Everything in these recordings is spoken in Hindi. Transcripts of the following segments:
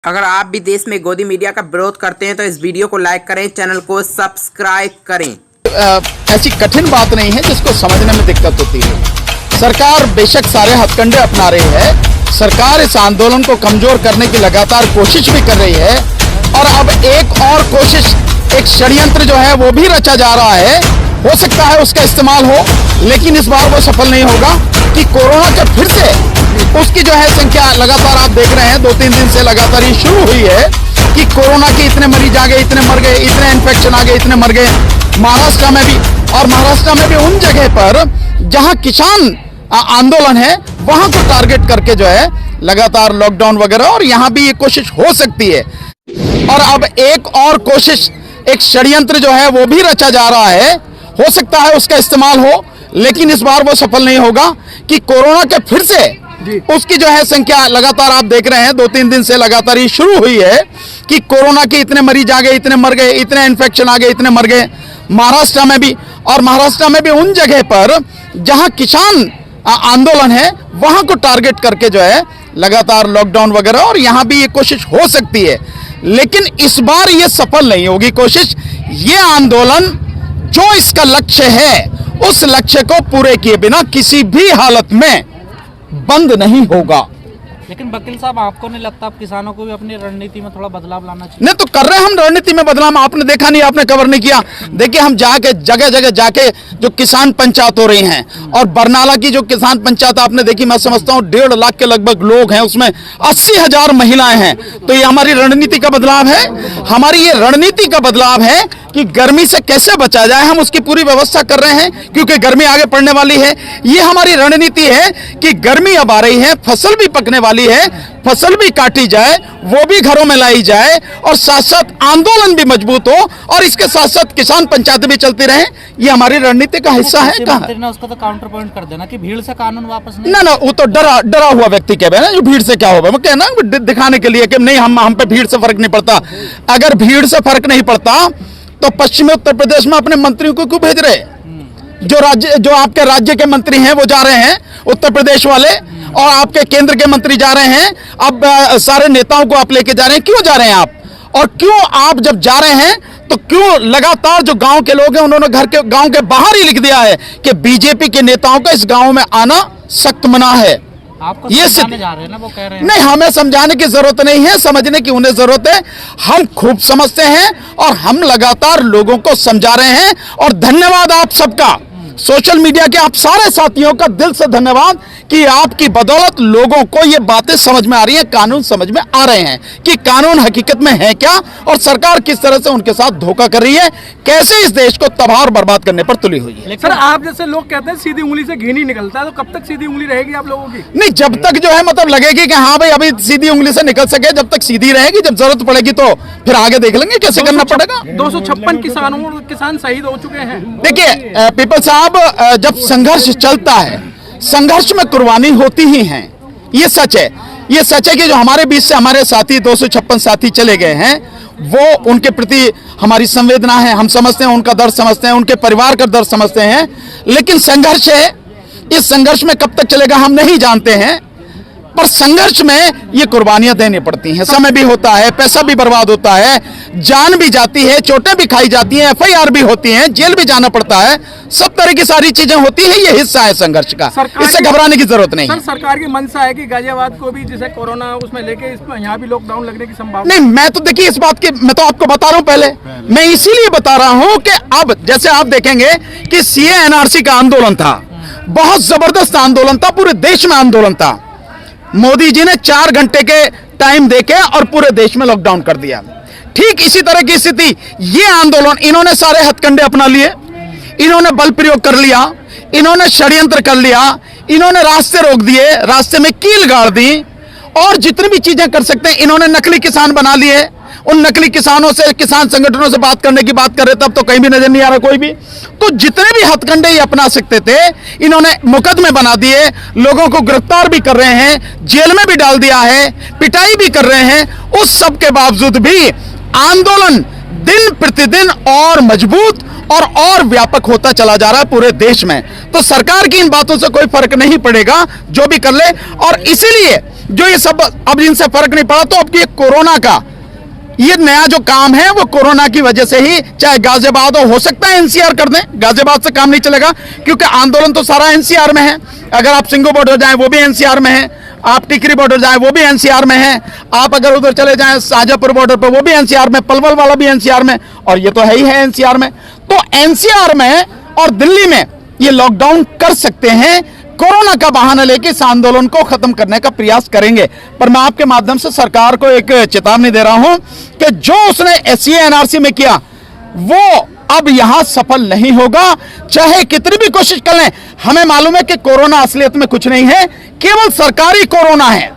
अगर आप भी देश में गोदी मीडिया का विरोध करते हैं तो इस वीडियो को लाइक करें, चैनल को सब्सक्राइब करें। ऐसी कठिन बात नहीं है जिसको समझने में दिक्कत होती है। सरकार बेशक सारे हथकंडे अपना रही है, सरकार इस आंदोलन को कमजोर करने की लगातार कोशिश भी कर रही है और अब एक और कोशिश, एक षड्यंत्र जो है वो भी रचा जा रहा है। हो सकता है उसका इस्तेमाल हो, लेकिन इस बार वो सफल नहीं होगा कि कोरोना के फिर से उसकी जो है संख्या लगातार आप देख रहे हैं 2-3 दिन से लगातार ये शुरू हुई है कि कोरोना के इतने मरीज आ गए, इतने मर गए, इतने इन्फेक्शन आ गए, इतने मर गए। महाराष्ट्र में भी, और महाराष्ट्र में भी उन जगह पर जहां किसान आंदोलन है वहां को टारगेट करके जो है लगातार लॉकडाउन वगैरह, और यहां भी ये कोशिश हो सकती है। और अब एक और कोशिश, एक षड्यंत्र जो है वो भी रचा जा रहा है। हो सकता है उसका इस्तेमाल हो, लेकिन इस बार वो सफल नहीं होगा कि कोरोना के फिर से उसकी जो है संख्या लगातार आप देख रहे हैं 2-3 दिन से लगातार ये शुरू हुई है कि कोरोना के इतने मरीज आ गए, इतने मर गए, इतने इन्फेक्शन आ गए, इतने मर गए। महाराष्ट्र में भी, और महाराष्ट्र में भी उन जगह पर जहां किसान आंदोलन है वहां को टारगेट करके जो है लगातार लॉकडाउन वगैरह, और यहां भी ये कोशिश हो सकती है, लेकिन इस बार ये सफल नहीं होगी कोशिश। ये आंदोलन जो इसका लक्ष्य है उस लक्ष्य को पूरे किए बिना किसी भी हालत में बंद नहीं होगा। लेकिन वकील साहब, आपको नहीं लगता आप किसानों को भी अपनी रणनीति में थोड़ा बदलाव लाना चाहिए? नहीं तो कर रहे हैं हम रणनीति में बदलाव, आपने देखा नहीं, आपने कवर नहीं किया। देखिए हम जाके जगह जगह जाके जो किसान पंचायत हो रही हैं, और बरनाला की जो किसान पंचायत आपने देखी, मैं समझता हूँ 1.5 लाख के लगभग लोग हैं, उसमें 80,000 महिलाएं हैं। तो ये हमारी रणनीति का बदलाव है। हमारी ये रणनीति का बदलाव है कि गर्मी से कैसे बचा जाए, हम उसकी पूरी व्यवस्था कर रहे हैं, क्योंकि गर्मी आगे पड़ने वाली है। ये हमारी रणनीति है कि गर्मी अब आ रही है, फसल भी पकने वाली है, फसल भी काटी जाए, वो भी घरों में लाई जाए, और साथ साथ आंदोलन भी मजबूत हो, और इसके साथ साथ किसान पंचायत भी चलती रहे। ये हमारी रणनीति का हिस्सा है। कहा उसका तो काउंटर पॉइंट कर देना कि भीड़ से कानून वापस नहीं। ना वो तो डरा हुआ व्यक्ति कह रहे हैं जो भीड़ से क्या होगा, वो कहना दिखाने के लिए कि नहीं हम पे भीड़ से फर्क नहीं पड़ता। अगर भीड़ से फर्क नहीं पड़ता तो पश्चिमी उत्तर प्रदेश में अपने मंत्रियों को क्यों भेज रहे? जो आपके राज्य के मंत्री हैं वो जा रहे हैं उत्तर प्रदेश वाले, और आपके केंद्र के मंत्री जा रहे हैं। अब सारे नेताओं को आप लेके जा रहे हैं, क्यों जा रहे हैं आप? और क्यों आप जब जा रहे हैं तो क्यों लगातार जो गांव के लोग हैं उन्होंने गांव के बाहर ही लिख दिया है कि बीजेपी के नेताओं का इस गांव में आना सख्त मना है। आपको ये समझाने जा रहे हैं ना, वो कह रहे हैं। नहीं, हमें समझाने की जरूरत नहीं है, समझने की उन्हें जरूरत है। हम खूब समझते हैं और हम लगातार लोगों को समझा रहे हैं। और धन्यवाद आप सबका, सोशल मीडिया के आप सारे साथियों का दिल से धन्यवाद कि आपकी बदौलत लोगों को ये बातें समझ में आ रही हैं, कानून समझ में आ रहे हैं कि कानून हकीकत में है क्या, और सरकार किस तरह से उनके साथ धोखा कर रही है, कैसे इस देश को तबाह और बर्बाद करने पर तुली हुई है। सर, आप जैसे लोग कहते हैं सीधी उंगली से घी नहीं निकलता, तो कब तक सीधी उंगली रहेगी आप लोगों की? नहीं, जब तक जो है मतलब लगेगी कि हाँ भाई अभी सीधी उंगली से निकल सके, जब तक सीधी रहेगी। जब जरूरत पड़ेगी तो फिर आगे देख लेंगे कैसे करना पड़ेगा। 256 किसान शहीद हो चुके हैं। देखिए पीपल साहब, जब संघर्ष चलता है, संघर्ष में कुर्बानी होती ही है, ये सच है। ये सच है कि जो हमारे बीच से हमारे साथी 256 साथी चले गए हैं, वो उनके प्रति हमारी संवेदना है, हम समझते हैं, उनका दर्द समझते हैं, उनके परिवार का दर्द समझते हैं। लेकिन संघर्ष है, इस संघर्ष में कब तक चलेगा हम नहीं जानते हैं, पर संघर्ष में ये कुर्बानियां देनी पड़ती हैं। समय भी होता है, पैसा भी बर्बाद होता है, जान भी जाती है, चोटें भी खाई जाती हैं, FIR भी होती हैं, जेल भी जाना पड़ता है, सब तरह की सारी चीजें होती हैं। ये हिस्सा है संघर्ष का, इससे घबराने की जरूरत नहीं। सर, सरकार की मंशा है कि गाजियाबाद को भी जैसे कोरोना उसमें लेके यहाँ भी लॉकडाउन लगने की संभावना? नहीं, मैं तो देखिए इस बात की मैं तो आपको बता रहा हूँ पहले, मैं इसीलिए बता रहा हूँ कि अब जैसे आप देखेंगे कि CA NRC का आंदोलन था, बहुत जबरदस्त आंदोलन था, पूरे देश में आंदोलन था। मोदी जी ने 4 घंटे के टाइम देके और पूरे देश में लॉकडाउन कर दिया। ठीक इसी तरह की स्थिति ये आंदोलन, इन्होंने सारे हथकंडे अपना लिए, इन्होंने बल प्रयोग कर लिया, इन्होंने षड्यंत्र कर लिया, इन्होंने रास्ते रोक दिए, रास्ते में कील गाड़ दी, और जितनी भी चीजें कर सकते हैं इन्होंने नकली किसान बना लिए। उन नकली किसानों से, किसान संगठनों से बात करने की बात कर रहे, तब तो कहीं भी नजर नहीं आ रहा कोई भी। तो जितने भी हथकंडे ये अपना सकते थे इन्होंने मुकदमे बना दिए, लोगों को गिरफ्तार भी कर रहे हैं, जेल में भी डाल दिया है, पिटाई भी कर रहे हैं। उस सब के बावजूद भी आंदोलन दिन प्रतिदिन और मजबूत और व्यापक होता चला जा रहा है पूरे देश में। तो सरकार की इन बातों से कोई फर्क नहीं पड़ेगा, जो भी कर ले। और इसीलिए जो ये सब अब इनसे फर्क नहीं पड़ा, तो अब ये कोरोना का ये नया जो काम है वो कोरोना की वजह से ही, चाहे गाजियाबाद हो सकता है एनसीआर कर दें, गाजियाबाद से काम नहीं चलेगा क्योंकि आंदोलन तो सारा एनसीआर में है। अगर आप सिंगू बॉर्डर जाएं वो भी एनसीआर में है, आप टिकरी बॉर्डर जाएं वो भी एनसीआर में है, आप अगर उधर चले जाएं शाजापुर बॉर्डर पर वो भी एनसीआर में, पलवल वाला भी एनसीआर में, और ये तो है ही है एनसीआर में। तो एनसीआर में और दिल्ली में ये लॉकडाउन कर सकते हैं, कोरोना का बहाना लेके इस आंदोलन को खत्म करने का प्रयास करेंगे। पर मैं आपके माध्यम से सरकार को एक चेतावनी दे रहा हूं कि जो उसने एससी एनआरसी में किया वो अब यहां सफल नहीं होगा, चाहे कितनी भी कोशिश कर लें। हमें मालूम है कि कोरोना असलियत में कुछ नहीं है, केवल सरकारी कोरोना है।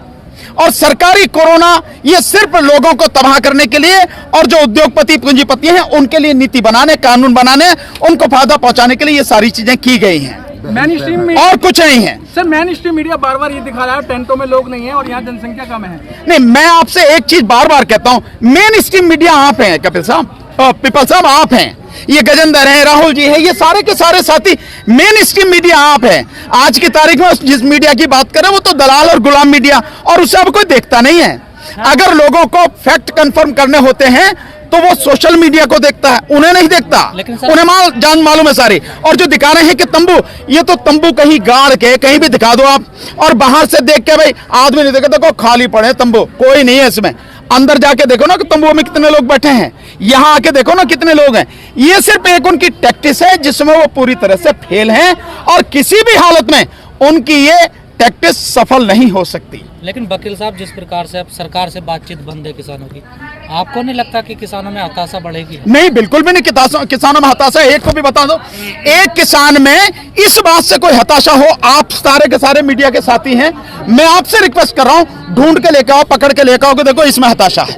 और सरकारी कोरोना ये सिर्फ लोगों को तबाह करने के लिए और जो उद्योगपति पूंजीपति हैं उनके लिए नीति बनाने, कानून बनाने, उनको फायदा पहुंचाने के लिए ये सारी चीजें की गई हैं, मेन स्ट्रीम में और कुछ नहीं है। सर, मेन स्ट्रीम मीडिया बार बार ये दिखा रहा है टेंटों में लोग नहीं है और यहाँ जनसंख्या कम है। नहीं, मैं आपसे एक चीज बार बार कहता हूं, मेन स्ट्रीम मीडिया आप हैं कपिल साहब, पीपल साहब आप हैं, ये गजेंद्र हैं, राहुल जी हैं, ये सारे के सारे साथी मेन स्ट्रीम मीडिया आप हैं। आज की तारीख में जिस मीडिया की बात करें वो तो दलाल और गुलाम मीडिया, और उसे अब कोई देखता नहीं है। अगर लोगों को फैक्ट कंफर्म करने होते हैं तो वो सोशल मीडिया को देखता है, उन्हें नहीं देखता। उन्हें जान मालूम है सारी। और जो दिखा रहे हैं कि तंबू, ये तो तंबू कहीं गाड़ के कहीं भी दिखा दो आप, और बाहर से देख के भाई आदमी नहीं देखे, देखो खाली पड़े तंबू, कोई नहीं है इसमें। अंदर जाके देखो ना कि तंबू में कितने लोग बैठे हैं, यहां आके देखो ना कितने लोग हैं। ये सिर्फ एक उनकी टैक्टिस है जिसमें वो पूरी तरह से फेल हैं, और किसी भी हालत में उनकी ये टैक्टिस सफल नहीं हो सकती। लेकिन वकील साहब, जिस प्रकार से अब सरकार से बातचीत बंद है किसानों की, आपको नहीं लगता कि किसानों में हताशा बढ़ेगी? नहीं, बिल्कुल भी नहीं किसानों में हताशा। एक को भी बता दो, एक किसान में इस बात से कोई हताशा हो, आप सारे के सारे मीडिया के साथी हैं, मैं आपसे रिक्वेस्ट कर रहा हूं, ढूंढ के लेकर आओ, पकड़ के लेकर आओ कि देखो इसमें हताशा है।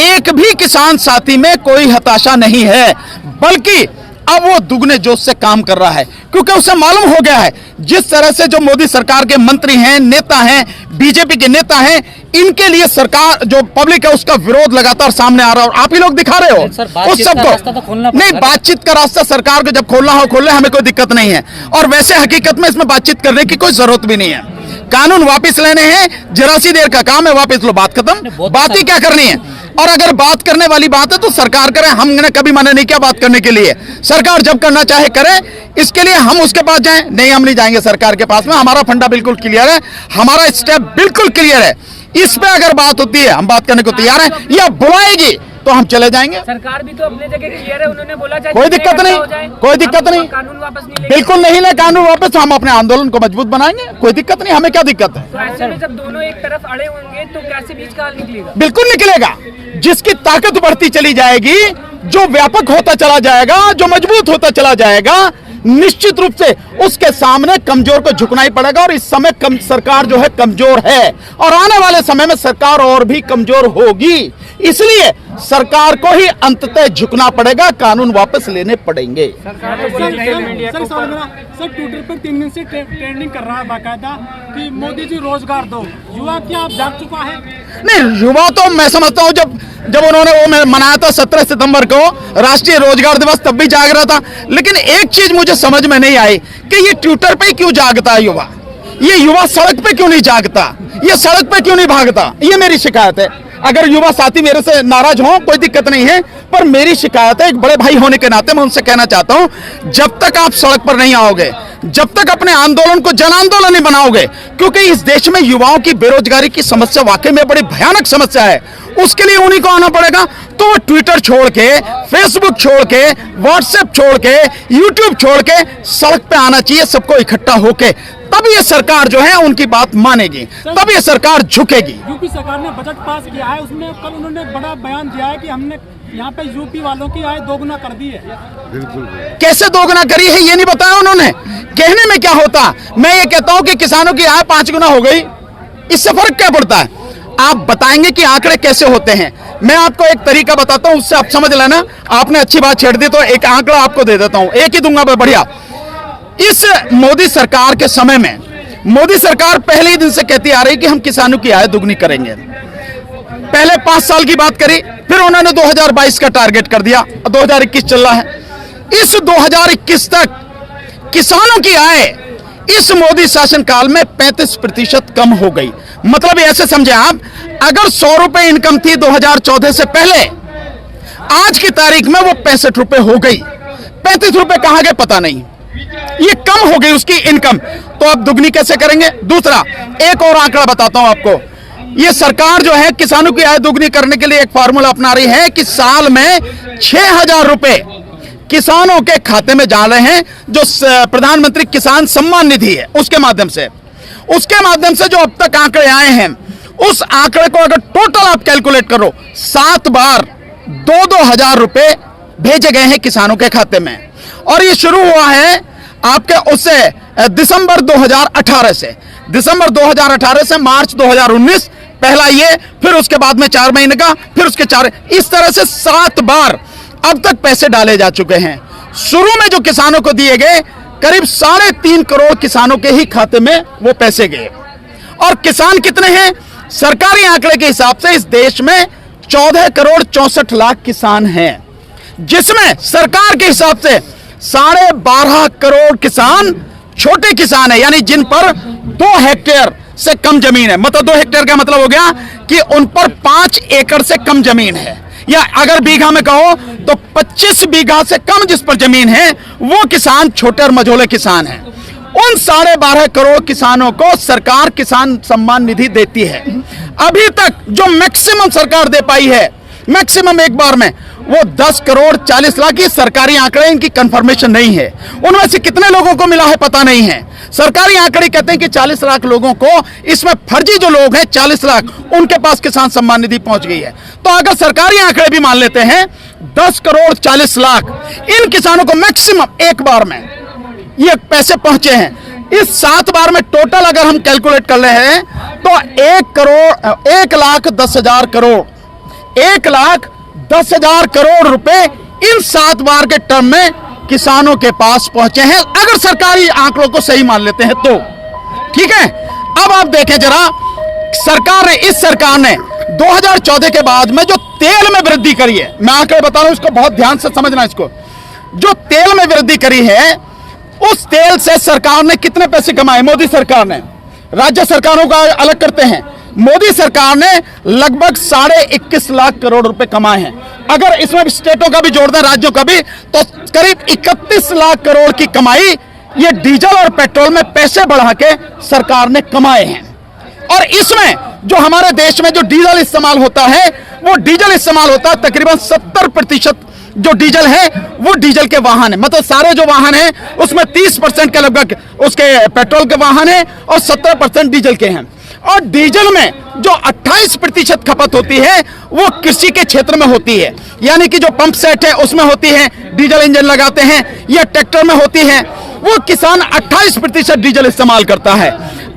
एक भी किसान साथी में कोई हताशा नहीं है, बल्कि अब वो दुगने जोश से काम कर रहा है, क्योंकि उसे मालूम हो गया है जिस तरह से जो मोदी सरकार के मंत्री हैं, नेता हैं, बीजेपी के नेता हैं, इनके लिए सरकार जो पब्लिक है उसका विरोध लगातार सामने आ रहा है, और आप ही लोग दिखा रहे हो उस सबको। नहीं, बातचीत का रास्ता सरकार को जब खोलना हो खोल ले, हमें कोई दिक्कत नहीं है। और वैसे हकीकत में इसमें बातचीत करने की कोई जरूरत भी नहीं है। कानून वापस लेने हैं, जरा सी देर का काम है, वापस लो, बात खत्म। बात ही क्या करनी है? और अगर बात करने वाली बात है तो सरकार करे, हमने कभी मना नहीं किया बात करने के लिए। सरकार जब करना चाहे करे, इसके लिए हम उसके पास जाएं? नहीं, हम नहीं जाएंगे सरकार के पास में। हमारा फंडा बिल्कुल क्लियर है, हमारा स्टेप बिल्कुल क्लियर है। इस पे अगर बात होती है हम बात करने को तैयार हैं, या बुलाएगी तो हम चले जाएंगे। सरकार भी तो अपने जगह क्लियर है, उन्होंने बोला कोई दिक्कत नहीं, कोई दिक्कत नहीं, कानून वापस नहीं, बिल्कुल नहीं ले कानून वापस, तो हम अपने आंदोलन को मजबूत बनाएंगे, कोई दिक्कत नहीं, हमें क्या दिक्कत है। तो ऐसे में जब दोनों एक तरफ अड़े होंगे तो कैसे बीच का हल निकलेगा? बिल्कुल निकलेगा, जिसकी ताकत बढ़ती चली जाएगी, जो व्यापक होता चला जाएगा, जो मजबूत होता चला जाएगा, निश्चित रूप से उसके सामने कमजोर को झुकना ही पड़ेगा। और इस समय सरकार जो है कमजोर है, और आने वाले समय में सरकार और भी कमजोर होगी, इसलिए सरकार को ही अंततः झुकना पड़ेगा, कानून वापस लेने पड़ेंगे। सर, ट्विटर पर 3 दिन से ट्रेंडिंग कर रहा है बाकायदा कि मोदी जी रोजगार दो, युवा क्या आप जाग चुका है? नहीं, युवा तो मैं समझता हूं जब उन्होंने वो मनाया था 17 सितंबर को राष्ट्रीय रोजगार दिवस, तब भी जाग रहा था। लेकिन एक चीज मुझे समझ में नहीं आई कि ये ट्विटर पे क्यों जागता है युवा, ये युवा सड़क पे क्यों नहीं जागता, ये सड़क पे क्यों नहीं भागता, ये मेरी शिकायत है। अगर युवा साथी मेरे से नाराज हो कोई दिक्कत नहीं है, पर मेरी शिकायत है, एक बड़े भाई होने के नाते मैं उनसे कहना चाहता हूं, जब तक आप सड़क पर नहीं आओगे, जब तक अपने आंदोलन को जन आंदोलन नहीं बनाओगे, क्योंकि इस देश में युवाओं की बेरोजगारी की समस्या वाकई में बड़ी भयानक समस्या है, उसके लिए उन्हीं को आना पड़ेगा। तो वो ट्विटर छोड़ के, फेसबुक छोड़ के, व्हाट्सएप छोड़ के, यूट्यूब छोड़ के सड़क पे आना चाहिए, सबको इकट्ठा होके, तब ये सरकार जो है उनकी बात मानेगी, तब ये सरकार झुकेगी। यूपी सरकार ने बजट पास किया है, उसमें कल उन्होंने बड़ा बयान दिया है कि हमने यहाँ पे यूपी वालों की आय दोगुना कर दी है। बिल्कुल। कैसे दोगुना करी है ये नहीं बताया उन्होंने, कहने में क्या होता। मैं ये कहता हूं कि किसानों की आय 5 गुना हो गई, इससे फर्क क्या पड़ता है? आप बताएंगे कि आंकड़े कैसे होते हैं। मैं आपको एक तरीका बताता हूं, उससे आप समझ लेना। आपने अच्छी बात छेड़ दी तो एक आंकड़ा आपको दे देता हूं, एक ही दूंगा मैं, बढ़िया। इस मोदी सरकार के समय में मोदी सरकार पहले ही दिन से कहती आ रही कि हम किसानों की आय दुगनी करेंगे। पहले 5 साल की बात करी, फिर उन्होंने 2022 का टारगेट कर दिया, 2021 चल रहा है। इस 2021 तक किसानों की आय इस मोदी शासनकाल में 35% कम हो गई। मतलब ऐसे समझे आप, अगर 100 रुपए इनकम थी 2014 से पहले, आज की तारीख में वो 65 रुपए हो गई। 35 रुपए कहां गए पता नहीं, ये कम हो गई उसकी इनकम। तो अब दुगनी कैसे करेंगे? दूसरा एक और आंकड़ा बताता हूं आपको। ये सरकार जो है किसानों की आय दुगनी करने के लिए एक फार्मूला अपना रही है कि साल में 6,000 रुपए किसानों के खाते में जा रहे हैं, जो प्रधानमंत्री किसान सम्मान निधि है उसके माध्यम से। जो अब तक आंकड़े आए हैं, उस आंकड़े को अगर टोटल आप कैलकुलेट करो, 7 बार 2-2 हजार रुपए भेजे गए हैं किसानों के खाते में। और ये शुरू हुआ है आपके उससे दिसंबर 2018 से, दिसंबर 2018 से मार्च 2019 पहला ये, फिर उसके बाद में 4 महीने का, फिर उसके 4, इस तरह से 7 बार अब तक पैसे डाले जा चुके हैं। शुरू में जो किसानों को दिए गए करीब 3.5 करोड़ किसानों के ही खाते में वो पैसे गए। और किसान कितने हैं? सरकारी आंकड़े के हिसाब से इस देश में 14 करोड़ 64 लाख किसान हैं, जिसमें सरकार के हिसाब से 12.5 करोड़ किसान छोटे किसान है, यानी जिन पर 2 हेक्टेयर से कम जमीन है। मतलब 2 हेक्टेयर का मतलब हो गया कि उन पर 5 एकड़ से कम जमीन है, या अगर बीघा में कहो तो 25 बीघा से कम जिस पर जमीन है वो किसान छोटे और मझोले किसान हैं। उन 12.5 करोड़ किसानों को सरकार किसान सम्मान निधि देती है। अभी तक जो मैक्सिमम सरकार दे पाई है, मैक्सिमम एक बार में, वो 10 करोड़ 40 लाख की सरकारी आंकड़े, इनकी कंफर्मेशन नहीं है। उनमें से कितने लोगों को मिला है पता नहीं है। सरकारी आंकड़े कहते हैं कि 40 लाख लोगों को, इसमें फर्जी जो लोग हैं 40 लाख, उनके पास किसान सम्मान निधि पहुंच गई है। तो अगर सरकारी आंकड़े भी मान लेते हैं 10 करोड़ 40 लाख इन किसानों को मैक्सिमम एक बार में ये पैसे पहुंचे हैं। इस 7 बार में टोटल अगर हम कैलकुलेट कर रहे हैं तो 1,10,000 करोड़ 1,10,000 करोड़ रुपए इन 7 बार के टर्म में किसानों के पास पहुंचे हैं, अगर सरकारी आंकड़ों को सही मान लेते हैं तो। ठीक है, अब आप देखें जरा, इस सरकार ने 2014 के बाद में जो तेल में वृद्धि करी है, मैं आंकड़े बता रहा हूं, इसको बहुत ध्यान से समझना। इसको जो तेल में वृद्धि करी है, उस तेल से सरकार ने कितने पैसे कमाए? मोदी सरकार ने, राज्य सरकारों का अलग करते हैं, मोदी सरकार ने लगभग 21.5 लाख करोड़ रुपए कमाए हैं। अगर इसमें स्टेटों का भी जोड़ दें, राज्यों का भी, तो करीब 31 लाख करोड़ की कमाई ये डीजल और पेट्रोल में पैसे बढ़ा के सरकार ने कमाए हैं। और इसमें जो हमारे देश में जो डीजल इस्तेमाल होता है, वो डीजल इस्तेमाल होता है तकरीबन 70% जो डीजल है वो डीजल के वाहन है। मतलब सारे जो वाहन हैं उसमें 30% के लगभग उसके पेट्रोल के वाहन हैं और 17% डीजल के हैं। और डीजल में जो 28% खपत होती है वो कृषि के क्षेत्र में होती है, यानी कि जो पंप सेट है उसमें होती है, डीजल इंजन लगाते हैं, या ट्रैक्टर में होती है, वो किसान 28% डीजल इस्तेमाल करता है।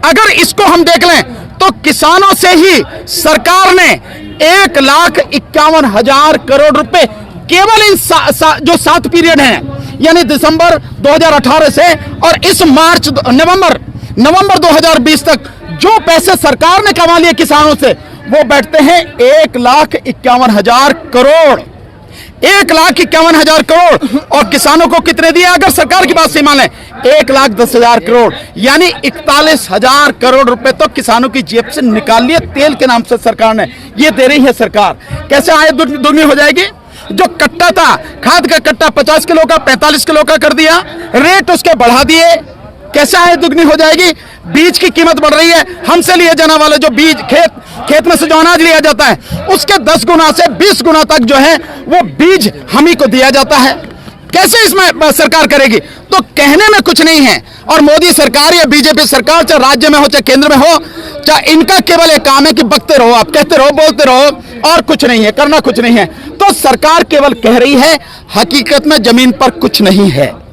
अगर इसको हम देख लें तो किसानों से ही सरकार ने 1,51,000 करोड़ रुपए केवल इन जो 7 पीरियड हैं, यानी दिसंबर 2018 से और इस नवंबर 2020 तक जो पैसे सरकार ने कमा लिए किसानों से, वो बैठते हैं 1,51,000 करोड़। 1,51,000 करोड़। और किसानों को कितने दिए? अगर सरकार की बात से मान लें 1,10,000 करोड़, यानी 41,000 करोड़ रुपए तो किसानों की जेब से निकाल लिए तेल के नाम से सरकार ने। ये दे रही है सरकार। कैसे आय दुगनी हो जाएगी? जो कट्टा था, खाद का कट्टा 50 किलो का 45 किलो का कर दिया, रेट उसके बढ़ा दिए, कैसे आय दुगनी हो जाएगी? बीज की कीमत बढ़ रही है, हमसे लिए जाने वाले जो बीज, खेत में से जो अनाज लिया जाता है उसके 10 गुना से 20 गुना तक जो है वो बीज हम ही को दिया जाता है। कैसे इसमें सरकार करेगी? तो कहने में कुछ नहीं है। और मोदी सरकार या बीजेपी सरकार, चाहे राज्य में हो चाहे केंद्र में हो, चाहे इनका केवल एक काम है कि बकते रहो, आप कहते रहो, बोलते रहो, और कुछ नहीं है, करना कुछ नहीं है। तो सरकार केवल कह रही है, हकीकत में जमीन पर कुछ नहीं है।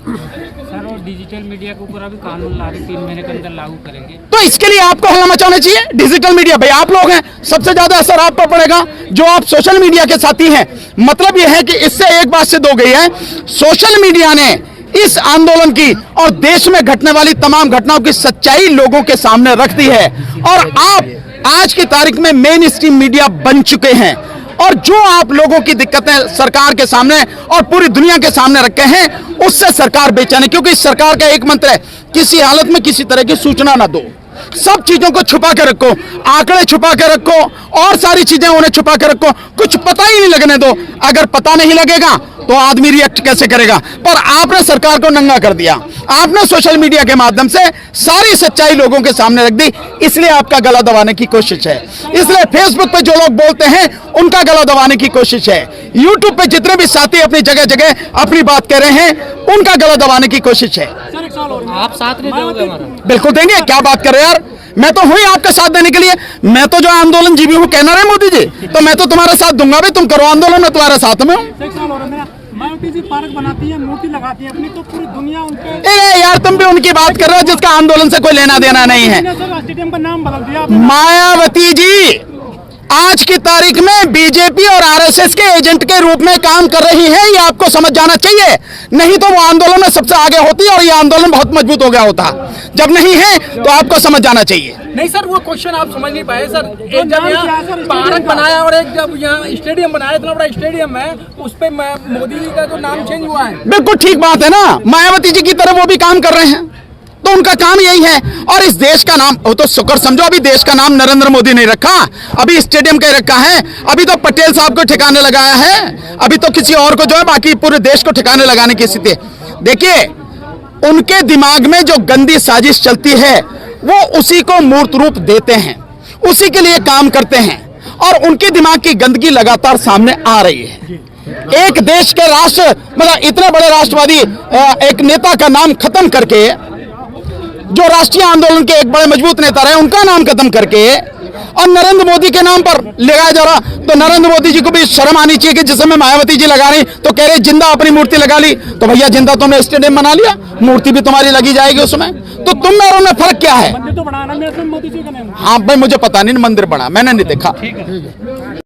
डिजिटल मीडिया के ऊपर अभी कानून ला रहे, 3 महीने के अंदर लागू करेंगे। तो इसके लिए आपको हल्ला मचाना चाहिए। डिजिटल मीडिया, भाई आप लोग हैं, सबसे ज्यादा असर आप पर पड़ेगा जो आप सोशल मीडिया के साथी हैं। मतलब यह है कि इससे एक बात सिद्ध हो गई है, सोशल मीडिया ने इस आंदोलन की और देश में घटने वाली तमाम घटनाओं की सच्चाई लोगों के सामने रख दी है। और आप आज की तारीख में मेन स्ट्रीम मीडिया बन चुके हैं। और जो आप लोगों की दिक्कतें सरकार के सामने और पूरी दुनिया के सामने रखे हैं, उससे सरकार बेचैन है। क्योंकि सरकार का एक मंत्र है, किसी हालत में किसी तरह की सूचना ना दो, सब चीजों को छुपा के रखो, आंकड़े छुपा के रखो और सारी चीजें उन्हें छुपा के रखो, कुछ पता ही नहीं लगने दो। अगर पता नहीं लगेगा तो आदमी रिएक्ट कैसे करेगा? पर आपने सरकार को नंगा कर दिया, आपने सोशल मीडिया के माध्यम से सारी सच्चाई लोगों के सामने रख दी, इसलिए आपका गला दबाने की कोशिश है। इसलिए फेसबुक पे जो लोग बोलते हैं उनका गला दबाने की कोशिश है, यूट्यूब पे जितने भी साथी अपनी जगह जगह अपनी बात कर रहे हैं उनका गला दबाने की कोशिश है। सर, 1 साल हो गया। आप साथ नहीं दोगे हमारा? बिल्कुल देंगे, क्या बात कर रहे हैं यार, मैं तो हूं ही आपका साथ देने के लिए। मैं तो जो आंदोलन जीवी हूं, कहना रहे मोदी जी, तो मैं तो तुम्हारा साथ दूंगा भी, तुम करो आंदोलन, मैं तुम्हारे साथ में हूं। 1 साल हो रहा है। मायावती जी पार्क बनाती है, मूर्ति लगाती है अपनी, तो पूरी दुनिया उनके ए यार, तुम भी उनकी बात कर रहे हो जिसका आंदोलन से कोई लेना देना नहीं है। सर स्टेडियम का नाम बदल दिया आपने। मायावती जी आज की तारीख में बीजेपी और आरएसएस के एजेंट के रूप में काम कर रही है, ये आपको समझ जाना चाहिए। नहीं तो वो आंदोलन में सबसे आगे होती और ये आंदोलन बहुत मजबूत हो गया होता। जब नहीं है तो आपको समझ जाना चाहिए। नहीं सर, वो क्वेश्चन आप समझ नहीं पाए सर। एक जब नाम क्या है यहाँ सर पार्क बनाया और एक जब यहाँ स्टेडियम बनाया, इतना बड़ा स्टेडियम है, उस पे मोदी जी का तो नाम चेंज हुआ है। बिल्कुल ठीक बात है ना, मायावती जी की तरह वो भी काम कर रहे हैं, तो उनका काम यही है। और इस देश का नाम, वो तो शुक्र समझो अभी देश का नाम नरेंद्र मोदी नहीं रखा, अभी स्टेडियम का रखा है, अभी तो पटेल साहब को ठिकाने लगाया है, अभी तो किसी और को जो है बाकी पूरे देश को ठिकाने लगाने की स्थिति है। देखिए उनके दिमाग में जो गंदी साजिश चलती है वो उसी को मूर्त रूप देते हैं, उसी के लिए काम करते हैं और उनके दिमाग की गंदगी लगातार सामने आ रही है। एक देश के राष्ट्र मतलब इतने बड़े राष्ट्रवादी एक नेता का नाम खत्म करके, जो राष्ट्रीय आंदोलन के एक बड़े मजबूत नेता रहे उनका नाम खत्म करके और नरेंद्र मोदी के नाम पर लगाया जा रहा, तो नरेंद्र मोदी जी को भी शर्म आनी चाहिए कि जिस समय मायावती जी लगा रही तो कह रहे जिंदा अपनी मूर्ति लगा ली, तो भैया जिंदा तुमने स्टेडियम बना लिया, मूर्ति भी तुम्हारी लगी जाएगी उसमें, तो तुम में और उनमें फर्क क्या है? मंदिर तो बनाना मेरे से मोदी जी का नाम। हाँ भाई मुझे पता नहीं मंदिर बना, मैंने नहीं देखा।